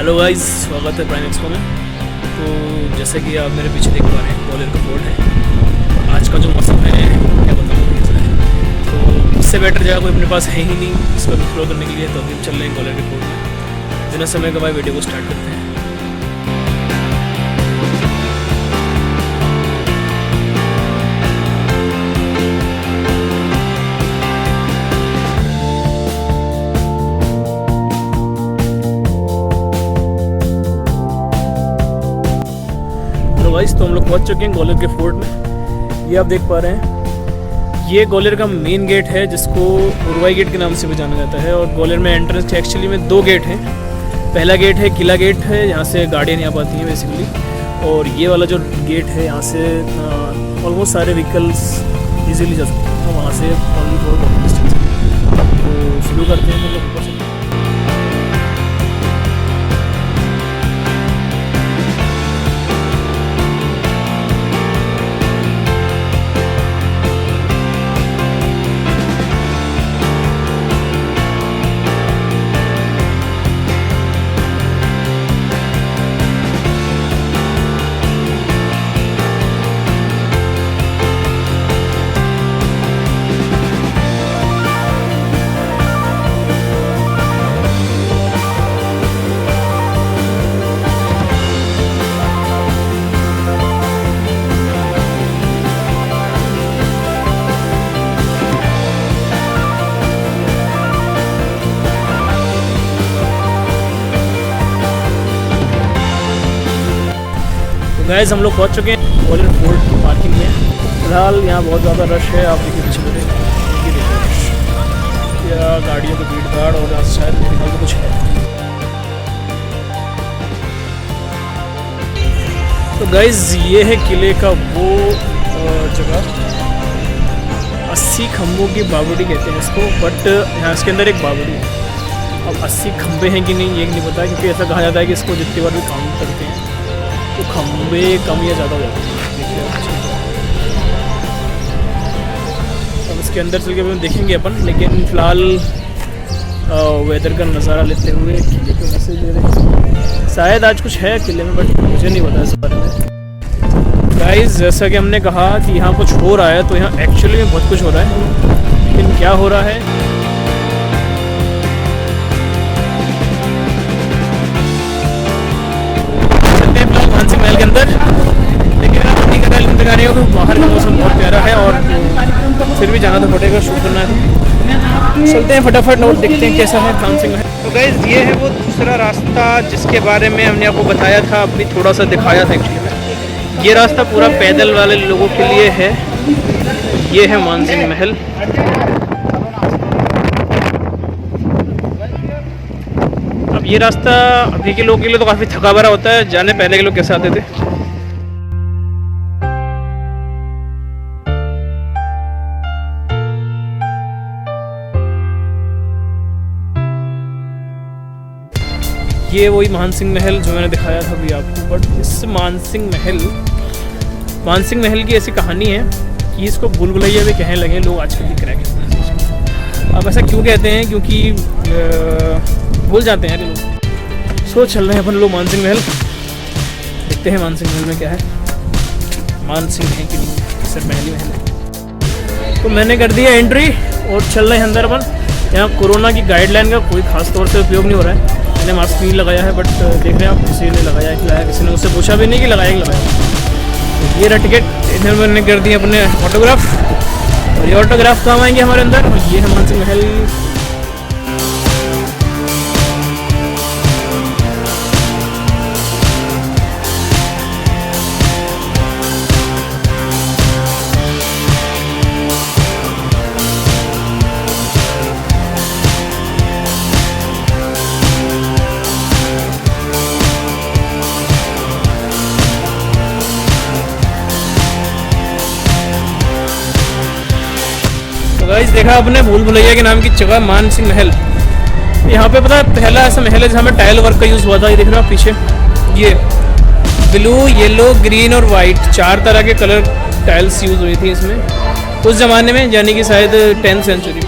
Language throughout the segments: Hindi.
हेलो गाइस, स्वागत है प्राइम एक्सपो में। तो जैसे कि आप मेरे पीछे देख पा रहे हैं, ग्वालियर का फोर्ट है। आज का जो मौसम है क्या बताऊँ कैसा है, तो इससे बेटर जगह कोई अपने पास है ही नहीं इसको एक्सप्लोर करने के लिए। तो अभी हम चल रहे हैं ग्वालियर के फोर्ट में। बिना समय गवाए वीडियो को स्टार्ट करते हैं। तो हम लोग पहुंच चुके हैं ग्वालियर के फोर्ट में। ये आप देख पा रहे हैं, ये ग्वालियर का मेन गेट है जिसको उरवाई गेट के नाम से भी जाना जाता है। और ग्वालियर में एंट्रेंस एक्चुअली में दो गेट हैं। पहला गेट है किला गेट है, यहाँ से गाड़ियाँ नहीं आ पाती हैं बेसिकली। और ये वाला जो गेट है यहाँ से ऑलमोस्ट सारे व्हीकल्स इजीली जा सकते हैं। तो वहाँ से ऑनली फॉर वॉकिंग डिस्टेंस है। तो शुरू करते हैं हम लोग ऊपर से। गाइस हम लोग पहुंच चुके हैं ग्वालियर फोर्ट की पार्किंग में। फिलहाल यहाँ बहुत ज़्यादा रश है। आप देखिए पीछे मेरे ये देखिए रश, या गाड़ियों की भीड़ भाड़ और आज शायद मेरे ख्याल में कुछ है। तो गाइस ये है किले का वो जगह, 80 खम्भों की बावड़ी कहते हैं इसको। बट यहाँ इसके अंदर एक बावड़ी है। अब 80 खम्भे हैं कि नहीं ये नहीं पता, क्योंकि ऐसा कहा जाता है कि इसको जितनी बार भी काउंट करते हैं तो खम्भे कम या ज़्यादा हो जाते हैं। देखिए अब इसके अंदर चल के हम देखेंगे अपन, लेकिन फ़िलहाल वेदर का नज़ारा लेते हुए किले को मैसेज दे रहे हैं। शायद आज कुछ है किले में, बट मुझे नहीं पता इस बारे में। गाइस जैसा कि हमने कहा कि यहाँ कुछ हो रहा है, तो यहाँ एक्चुअली में बहुत कुछ हो रहा है। लेकिन क्या हो रहा है महल के अंदर, लेकिन आप नहीं कर रहे हो कि बाहर का मौसम बहुत प्यारा है और फिर भी जाना तो पड़ेगा, शूट करना है। चलते हैं फटाफट और देखते हैं कैसा है डांसिंग में। तो गाइस ये है वो दूसरा रास्ता जिसके बारे में हमने आपको बताया था, अभी थोड़ा सा दिखाया था एक्चुअली। ये रास्ता पूरा पैदल वाले लोगों के लिए है। ये है मानसिंह महल। अब ये रास्ता अभी के लोगों के लिए तो काफ़ी थका भरा होता है। जाने पहले के लोग कैसे आते थे। ये वही मानसिंह महल जो मैंने दिखाया था अभी आपको। बट इस मानसिंह महल की ऐसी कहानी है कि इसको भूल भुलैया भी कहने लगे लोग आजकल की क्रैक है। अब ऐसा क्यों कहते हैं, क्योंकि भूल जाते हैं लोग। सो चल रहे हैं अपन लोग मानसिंह महल, देखते हैं मानसिंह महल में क्या है। मानसिंह है कि नहीं, सिर्फ महल ही महल है। तो मैंने कर दिया एंट्री और चल रहे हैं अंदर अपन। यहाँ कोरोना की गाइडलाइन का कोई खास तौर से उपयोग नहीं हो रहा है। मैंने मास्क नहीं लगाया है, बट देख रहे हैं आप, किसी ने लगाया कि लगाया, किसी ने उससे पूछा भी नहीं कि लगाया कि लगाया। तो ये रहा टिकट। इधर मैंने कर दिया अपने ऑटोग्राफ, और ये ऑटोग्राफ काम आएंगे हमारे अंदर। और ये है मानसिंह महल। गाइस देखा आपने भूल भुलैया के नाम की जगह मानसिंह महल। यहाँ पे पता है पहला ऐसा महल है जहाँ पे टाइल वर्क का यूज़ हुआ था। ये देख रहे हो आप पीछे, ये ब्लू, येलो, ग्रीन और वाइट 4 तरह के कलर टाइल्स यूज़ हुई थी इसमें उस ज़माने में, यानी कि शायद 10th सेंचुरी।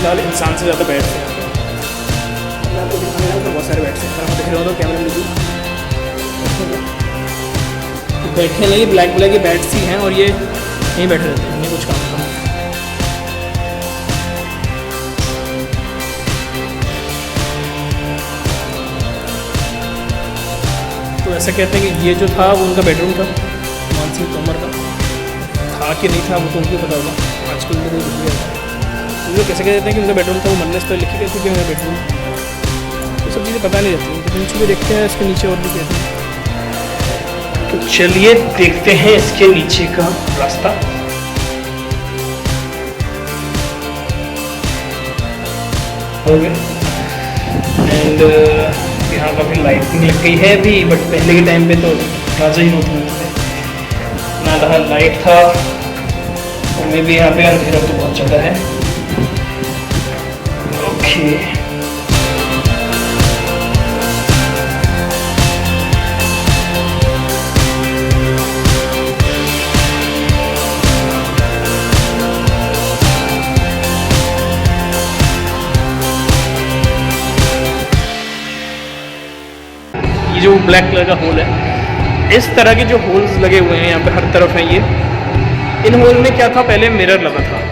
फिलहाल इंसान से ज़्यादा बेड्स हैं। मैं आपको दिखाने तो बहुत सारे बेड्स हैं, अगर आप देख रहे हो तो कैमरे में तो बैठने लगे ब्लैक ब्लैक के बेड्स ही हैं और ये यहीं बैठे रहते हैं, नहीं कुछ काम करना। तो ऐसा कहते हैं कि ये जो था वो उनका बेडरूम था, मानसिंह तोमर का था कि नहीं था वो तो उनको पता होगा, आजकल तो कोई भूल गया था। तो कैसे कह देते हैं कि उनका बेडरूम था, वो मन्नत पर लिखी गई थी कि मेरा बेडरूम, तो सब चीज़ें पता नहीं रहती। तो नीचे भी देखते हैं, इसके नीचे और भी कहते हैं। तो चलिए देखते हैं इसके नीचे का रास्ता। हो गया एंड यहाँ काफ़ी लाइटिंग लग गई है अभी, बट पहले के टाइम पे तो राजा ही होते थे ना, रहा लाइट था और मे भी यहाँ पे अंधेरा तो बहुत ज़्यादा है। ओके ये जो ब्लैक कलर का होल है, इस तरह के जो होल्स लगे हुए हैं यहाँ पे हर तरफ हैं, ये इन होल में क्या था, पहले मिरर लगा था।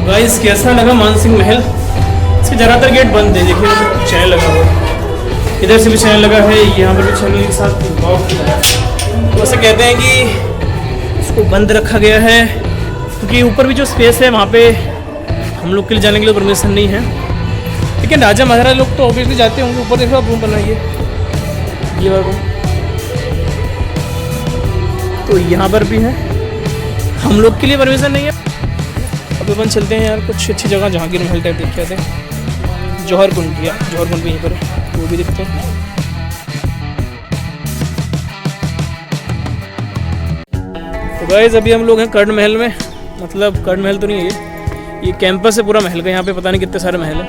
गाइस कैसा लगा मानसिंह महल? इसके ज़्यादातर गेट बंद है, देखिए चैनल लगा हुआ है, इधर से भी चैनल लगा है, यहाँ पर भी चैनल के साथ तो ऐसे कहते हैं कि इसको बंद रखा गया है क्योंकि ऊपर भी जो स्पेस है वहाँ पे हम लोग के लिए जाने के लिए परमिशन नहीं है, लेकिन राजा महाराजा लोग तो ऑब्वियसली जाते होंगे। ऊपर देखो आप रूम बनाइए, ये वाला रूम तो यहाँ पर भी है, हम लोग के लिए परमिशन नहीं है। अब अपन चलते हैं यार कुछ अच्छी जगह, जहांगीर महल टाइप देख के आते हैं। जौहर कुंड भी यहीं पर है, वो भी देखते हैं। तो गाइस अभी हम लोग हैं कर्ण महल में, मतलब कर्ण महल तो नहीं है ये कैंपस है पूरा महल का, यहाँ पे पता नहीं कितने सारे महल हैं,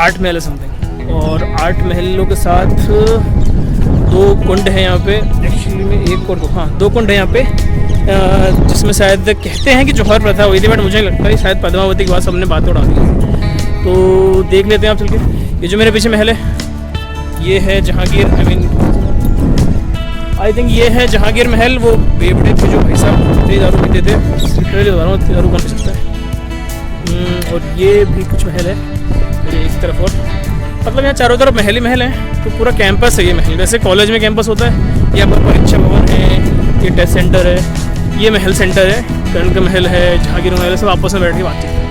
8 महल है समथिंग, और 8 महलों के साथ 2 कुंड हैं यहाँ पे, एक्चुअली में 1 और 2, हाँ 2 कुंड है यहाँ पे, जिसमें शायद कहते हैं कि जौहर प्रथा हुई थी, बट मुझे लगता है शायद पद्मावती के बाद सबने बात उड़ा दी। तो देख लेते हैं आप चल के। ये जो मेरे पीछे महल है ये है जहांगीर, आई थिंक ये है जहांगीर महल। वो बेबड़े थे जो भाई साहब थे, दारू पीते थे, लिटरली बता रहा हूँ, दारू कौन पी सकता है। और ये भी कुछ महल है ये एक तरफ, और मतलब यहाँ चारों तरफ महल ही महल है, तो पूरा कैंपस है ये महल। वैसे कॉलेज में कैंपस होता है, यहाँ पर परीक्षा भवन है, ये टेस्ट सेंटर है, ये महल सेंटर है, कर्ण का महल है, जहांगीर महल है, सब आपस में बैठ के बातचीत है।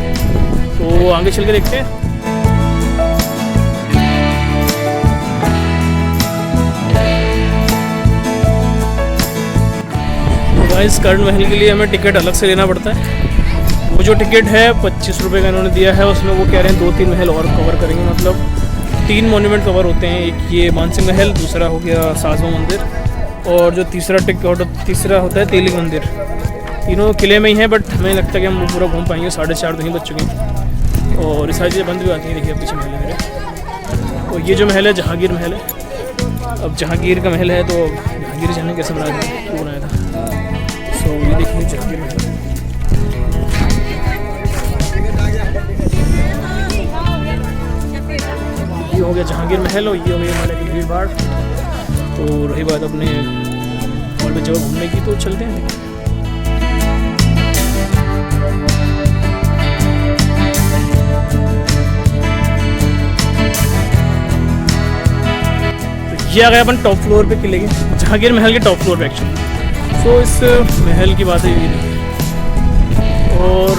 तो आगे चल के देखते हैं। तो गाइस कर्ण महल के लिए हमें टिकट अलग से लेना पड़ता है। वो जो टिकट है 25 रुपये का इन्होंने दिया है, उसमें वो कह रहे हैं 2-3 महल और कवर करेंगे, मतलब 3 मोन्यूमेंट कवर होते हैं। एक ये मानसिंह महल, दूसरा हो गया सासवा मंदिर, और जो तीसरा होता है तेलिंग मंदिर। तीनों किले में ही हैं, बट हमें लगता है कि हम वो पूरा घूम पाएंगे, 4:30 तो ही बज चुके हैं, और ये सारी चीज़ें बंद भी आती हैं। देखिए पीछे महल है मेरे, और ये जो महल है जहांगीर महल है। अब जहांगीर का महल है तो जहांगीर जाने कैसे बनाया था, क्यों बनाया था, सो ये देखिए जहांगीर महल। ये हो गया जहांगीर महल और ये हो गया हमारे भीड़ भाड़। तो रही बात अपने और भी जगह घूमने की, तो चलते हैं। तो ये आ गया अपन टॉप फ्लोर पे किले के, जहांगीर महल के टॉप फ्लोर पे एक्चुअली। सो इस महल की बात है ये नहीं। और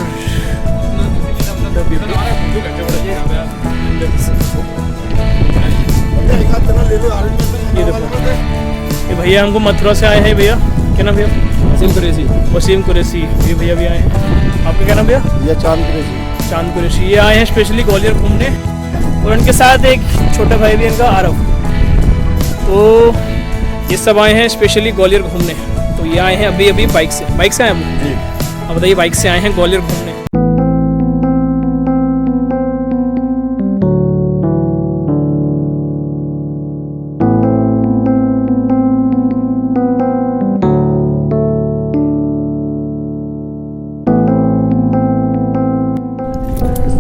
ये देखो, ये भैया हमको मथुरा से आए हैं भैया, क्या नाम भैया? वसीम कुरैशी। वसीम कुरैशी, ये भैया भी आए हैं। आपका क्या नाम भैया? ये चांद कुरैशी। चांद कुरैशी, ये आए हैं स्पेशली ग्वालियर घूमने, और उनके साथ एक छोटा भाई भी इनका आरव। तो ये सब आए हैं स्पेशली ग्वालियर घूमने। तो ये आए हैं अभी अभी बाइक से आए हम। अब बताइए, बाइक से आए हैं ग्वालियर घूमने।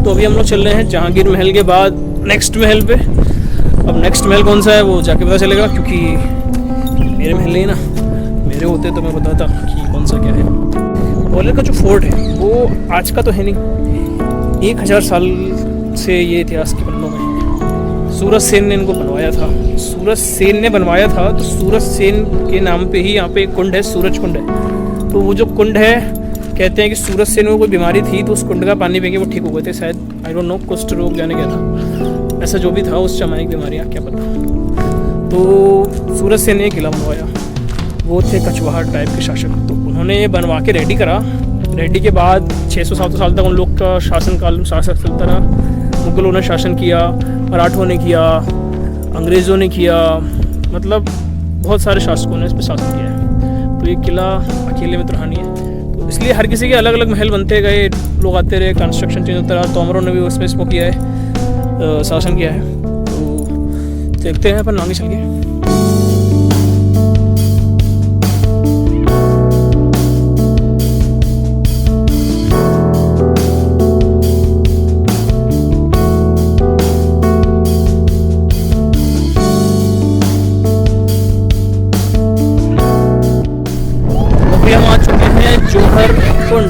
तो अभी हम लोग चल रहे हैं जहांगीर महल के बाद नेक्स्ट महल पे। अब नेक्स्ट महल कौन सा है वो जाके पता चलेगा, क्योंकि मेरे महल नहीं ना, मेरे होते तो मैं बताता कि कौन सा क्या है। ग्वालियर का जो फोर्ट है वो आज का तो है नहीं, 1000 साल से ये इतिहास के पन्नों में है। सूरज सेन ने इनको बनवाया था। सूरज सेन ने बनवाया था, तो सूरज सेन के नाम पे ही यहाँ पे एक कुंड है, सूरज कुंड है। तो वो जो कुंड है, कहते हैं कि सूरज सेन को कोई बीमारी थी, तो उस कुंड का पानी पी के वो ठीक हो गए थे शायद, आई डोंट नो, कुष्ठ रोग जाने क्या था, ऐसा जो भी था, उस जमाने की बीमारियाँ क्या पता। तो सूरज सेन ने किला बनवाया, वो थे कछवाहा टाइप के शासक। तो उन्होंने ये बनवा के रेडी करा। रेडी के बाद 600-700 साल तक उन लोग का शासन चलता रहा। मुगलों ने शासन किया, मराठों ने किया, अंग्रेज़ों ने किया, मतलब बहुत सारे शासकों ने इस पर शासन किया है। तो ये किला अकेले में तो रहा नहीं है, तो इसलिए हर किसी के अलग अलग महल बनते गए, लोग आते रहे, कंस्ट्रक्शन चेंज होता रहा। तोमरों ने भी उसमें इसको किया है, शासन किया है। तो देखते हैं अपन आगे चल के। हम आ चुके हैं जौहर कुंड।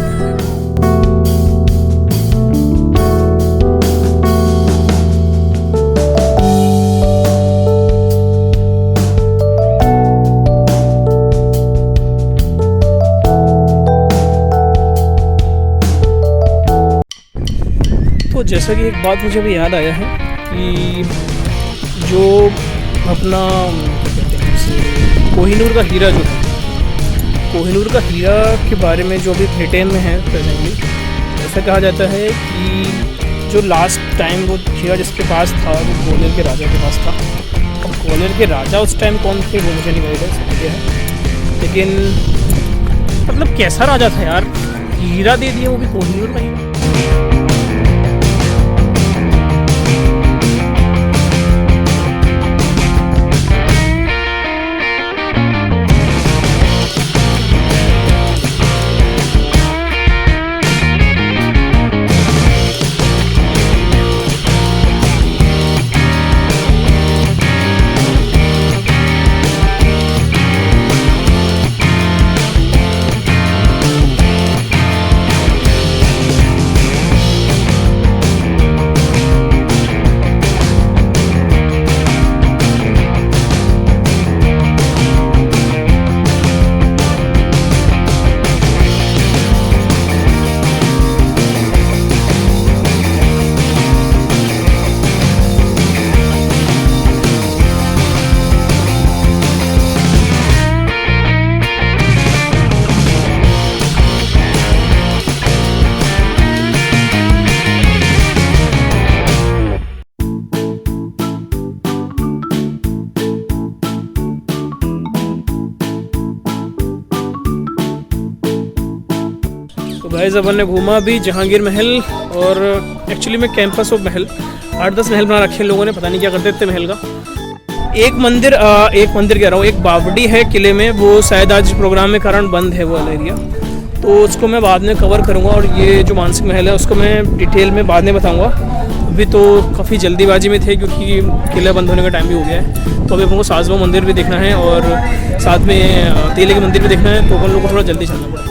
तो जैसा कि एक बात मुझे अभी याद आया है कि जो अपना कोहिनूर का हीरा जो है, कोहिनूर का हीरा के बारे में जो अभी ब्रिटेन में है प्रेजेंटली, ऐसा कहा जाता है कि जो लास्ट टाइम वो हीरा जिसके पास था वो ग्वालियर के राजा के पास था। अब ग्वालियर के राजा उस टाइम कौन थे वो मुझे नहीं पता समझ गया है, लेकिन मतलब कैसा राजा था यार, हीरा दे दिया, वो भी कोहिनूर का हीरा। गाइस अपन ने घूमा भी जहांगीर महल, और एक्चुअली में कैंपस ऑफ महल 8-10 महल बना रखे लोगों ने, पता नहीं क्या करते थे महल का। एक मंदिर कह रहा हूँ, एक बावड़ी है किले में, वो शायद आज प्रोग्राम के कारण बंद है वो वाला एरिया, तो उसको मैं बाद में कवर करूँगा। और ये जो मानसिक महल है उसको मैं डिटेल में बाद में बताऊँगा। अभी तो काफ़ी जल्दीबाजी में थे क्योंकि किला बंद होने का टाइम भी हो गया है। तो अभी अपन को सास बहू मंदिर भी देखना है और साथ में तेले के मंदिर भी देखना है, तो अपन लोग को थोड़ा जल्दी चलना पड़ेगा।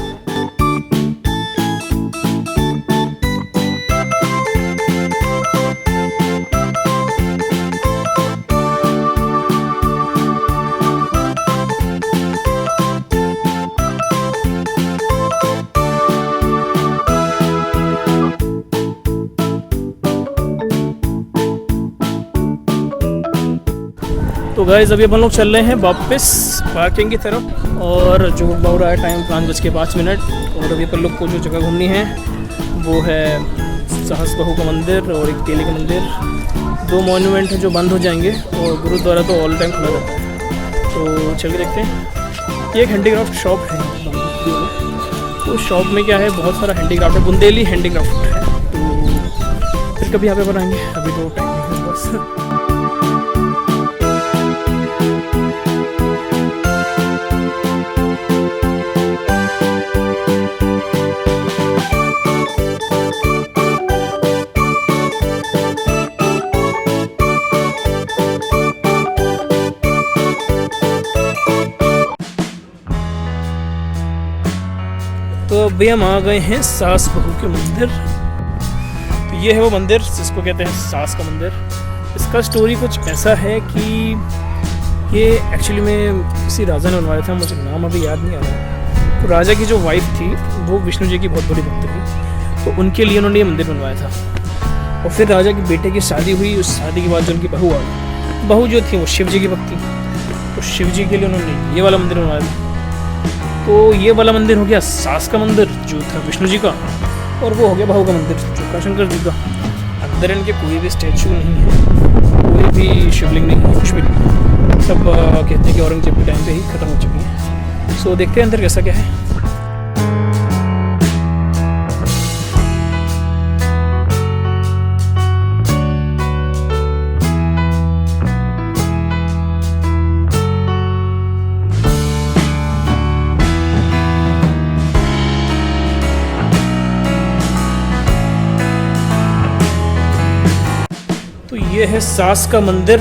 तो गाइस अभी अपन लोग चल रहे हैं वापस पार्किंग की तरफ, और जो हो रहा है टाइम 5:05। और अभी अपन लोग को जो जगह घूमनी है वो है सास बहू का मंदिर और एक केले का मंदिर। 2 मॉन्यूमेंट हैं जो बंद हो जाएंगे, और गुरुद्वारा तो ऑल टाइम खुला रहता है। तो चल के देखते हैं। ये एक हैंडीक्राफ्ट शॉप है, तो शॉप में क्या है, बहुत सारा हैंडीक्राफ्ट है, बुंदेली हैंडीक्राफ्ट है। तो फिर कभी यहाँ पे बनाएंगे, अभी तो टाइम नहीं है बस। तो अभी हम आ गए हैं सास बहू के मंदिर। तो ये है वो मंदिर जिसको कहते हैं सास का मंदिर। इसका स्टोरी कुछ ऐसा है कि ये एक्चुअली में किसी राजा ने बनवाया था, मुझे नाम अभी याद नहीं आ रहा। तो राजा की जो वाइफ थी वो विष्णु जी की बहुत बड़ी भक्त थी, तो उनके लिए उन्होंने ये मंदिर बनवाया था। और फिर राजा के बेटे की शादी हुई, उस शादी के बाद जो उनकी बहू आई, बहू जो थी वो शिव जी की भक्त थी, तो शिव जी के लिए उन्होंने ये वाला मंदिर बनवाया था। तो ये वाला मंदिर हो गया सास का मंदिर जो था विष्णु जी का, और वो हो गया बहू का मंदिर जो था शंकर जी का। अंदर इनके कोई भी स्टैचू नहीं है, कोई भी शिवलिंग नहीं है, कुछ भी नहीं। सब कहते हैं कि औरंगजेब के टाइम पे ही ख़त्म हो चुकी है। सो देखते हैं अंदर कैसा क्या है। तो ये है सास का मंदिर।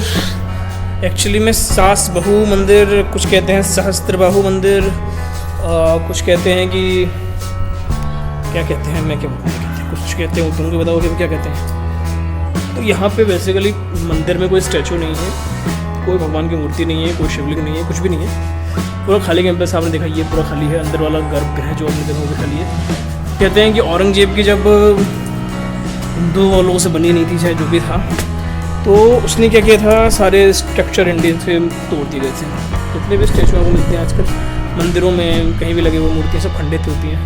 एक्चुअली में सास बहू मंदिर, कुछ कहते हैं सहस्त्र बाहु मंदिर, कुछ कहते हैं कि क्या कहते हैं, मैं क्या कहते हैं, कुछ कहते हैं, तुमको बताओ कि क्या कहते हैं। तो यहाँ पे बेसिकली मंदिर में कोई स्टैचू नहीं है, कोई भगवान की मूर्ति नहीं है, कोई शिवलिंग नहीं है, कुछ भी नहीं है। पूरा खाली कैंपस आपने देखा, ये पूरा खाली है। अंदर वाला गर्भगृह जो आपने देखा वो भी खाली है। कहते हैं कि औरंगजेब की जब हिंदू लोगों से बनी नहीं थी, चाहे जो भी था, तो उसने क्या किया था, सारे स्ट्रक्चर इंडियन से तोड़ दिए गए थे। जितने भी स्टैचू आपको मिलते हैं आजकल मंदिरों में, कहीं भी लगे हुए मूर्तियाँ सब खंडित होती हैं,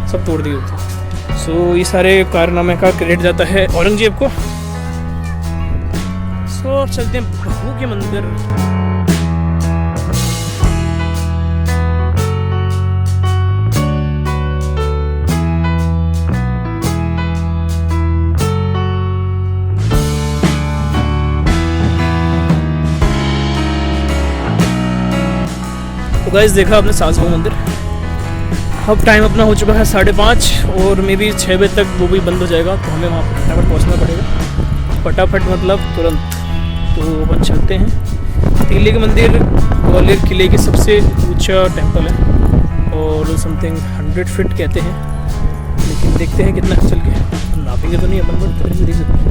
सब तोड़ दी होती हैं। सो ये सारे कारनामे का क्रेडिट जाता है औरंगजेब को। सो चलते हैं बहू के मंदिर। तो गाइस देखा आपने सास बहू मंदिर। अब टाइम अपना हो चुका है 5:30, और मे बी 6 बजे तक वो भी बंद हो जाएगा, तो हमें वहाँ पर फटाफट पहुँचना पड़ेगा। फटाफट मतलब तुरंत। तो अपन चलते हैं। किले के मंदिर ग्वालियर किले की सबसे ऊंचा टेम्पल है, और समथिंग 100 फीट कहते हैं, लेकिन देखते हैं कितना चल के, नापेंगे तो नहीं अपन, बट फिर भी देख सकते हैं।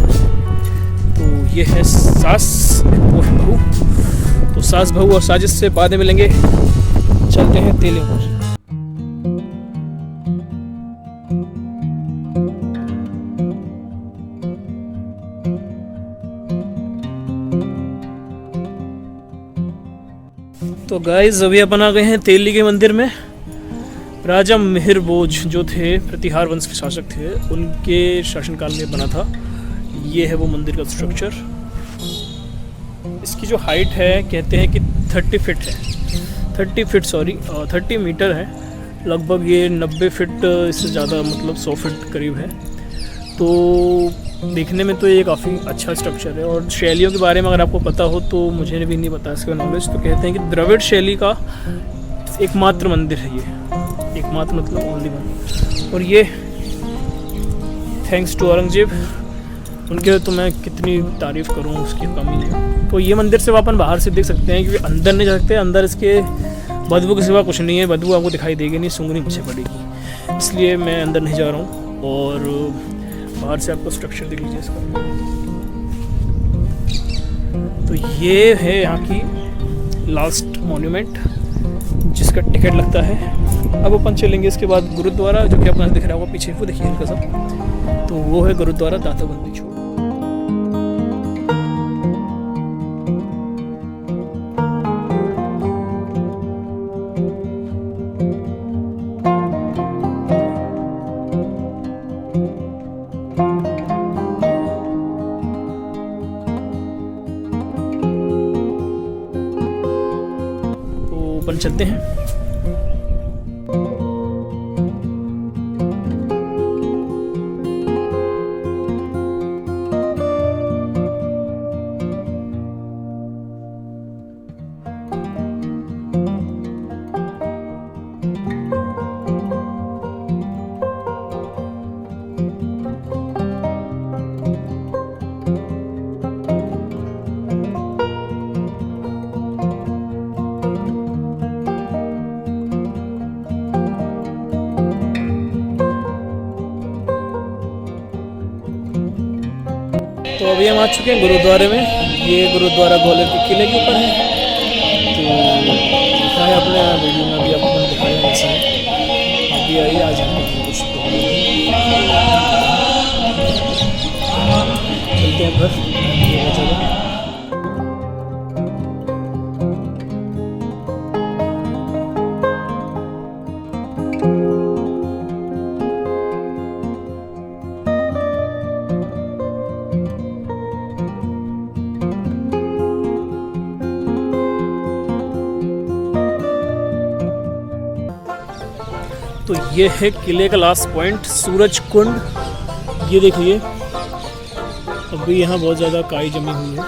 तो ये है सास, वो है बहू। तो सास बहू और साजिश से बाद में मिलेंगे। चलते हैं तेले पर। तो गाइस अभी अपन आ गए हैं तेली के मंदिर में। राजा मिहिर भोज जो थे, प्रतिहार वंश के शासक थे, उनके शासनकाल में बना था। ये है वो मंदिर का स्ट्रक्चर। इसकी जो हाइट है कहते हैं कि 30 फीट है, 30 मीटर है लगभग। ये 90 फीट इससे ज़्यादा, मतलब 100 फीट करीब है। तो देखने में तो ये काफ़ी अच्छा स्ट्रक्चर है। और शैलियों के बारे में अगर आपको पता हो तो मुझे भी नहीं पता इसका नॉलेज, तो कहते हैं कि द्रविड़ शैली का एकमात्र मंदिर है ये, एकमात्र मतलब ओनली वन। और ये थैंक्स टू औरंगजेब, उनके तो मैं कितनी तारीफ़ करूँ, उसकी कमी है। तो ये मंदिर से अपन बाहर से देख सकते हैं, क्योंकि अंदर नहीं जा सकते, अंदर इसके बदबू के सिवा कुछ नहीं है, बदबू आपको दिखाई देगी नहीं, सूंघनी पीछे पड़ेगी, इसलिए मैं अंदर नहीं जा रहा हूँ। और बाहर से आपको स्ट्रक्चर देख लीजिए इसका। तो ये है यहाँ की लास्ट मॉन्यूमेंट जिसका टिकट लगता है। अब अपन चलेंगे इसके बाद गुरुद्वारा, जो कि अपना दिख रहा होगा पीछे, वो देखिए हल्का सा, तो वो है गुरुद्वारा दाता बंदी छोड़। तो अपन चलते हैं। तो अभी हम आ चुके हैं गुरुद्वारे में। ये गुरुद्वारा ग्वालियर के किले के ऊपर है। तो लिखा है अपने वीडियो में, अभी आपको दिखाया वैसा है। अभी आइए, आज हम कुछ चलते हैं घर, ये वो जगह। तो ये है किले का लास्ट पॉइंट, सूरज कुंड। ये देखिए, अभी यहाँ बहुत ज़्यादा काई जमी हुई है,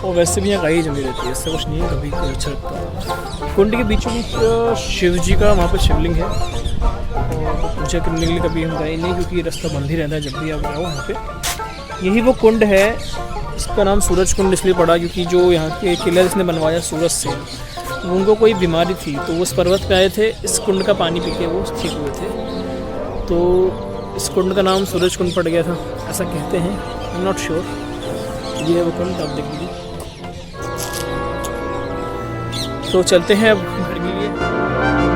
और वैसे भी यहाँ काई जमी रहती है, इससे कुछ नहीं है, कभी कुछ अच्छा लगता। कुंड के बीचों बीच शिव जी का वहाँ पर शिवलिंग है, और पूजा करने के लिए कभी हम गए नहीं, क्योंकि रास्ता बंद ही रहता है जब भी आप आओ वहाँ पे। यही वो कुंड है, इसका नाम सूरज कुंड इसलिए पड़ा क्योंकि जो यहाँ के किला जिसने बनवाया सूरज से, उनको कोई बीमारी थी, तो वो उस पर्वत पे आए थे, इस कुंड का पानी पी के वो ठीक हुए थे, तो इस कुंड का नाम सूरज कुंड पड़ गया था, ऐसा कहते हैं, आई एम नॉट श्योर। ये है वो कुंड, आप देख लीजिए। तो चलते हैं अब घर के लिए।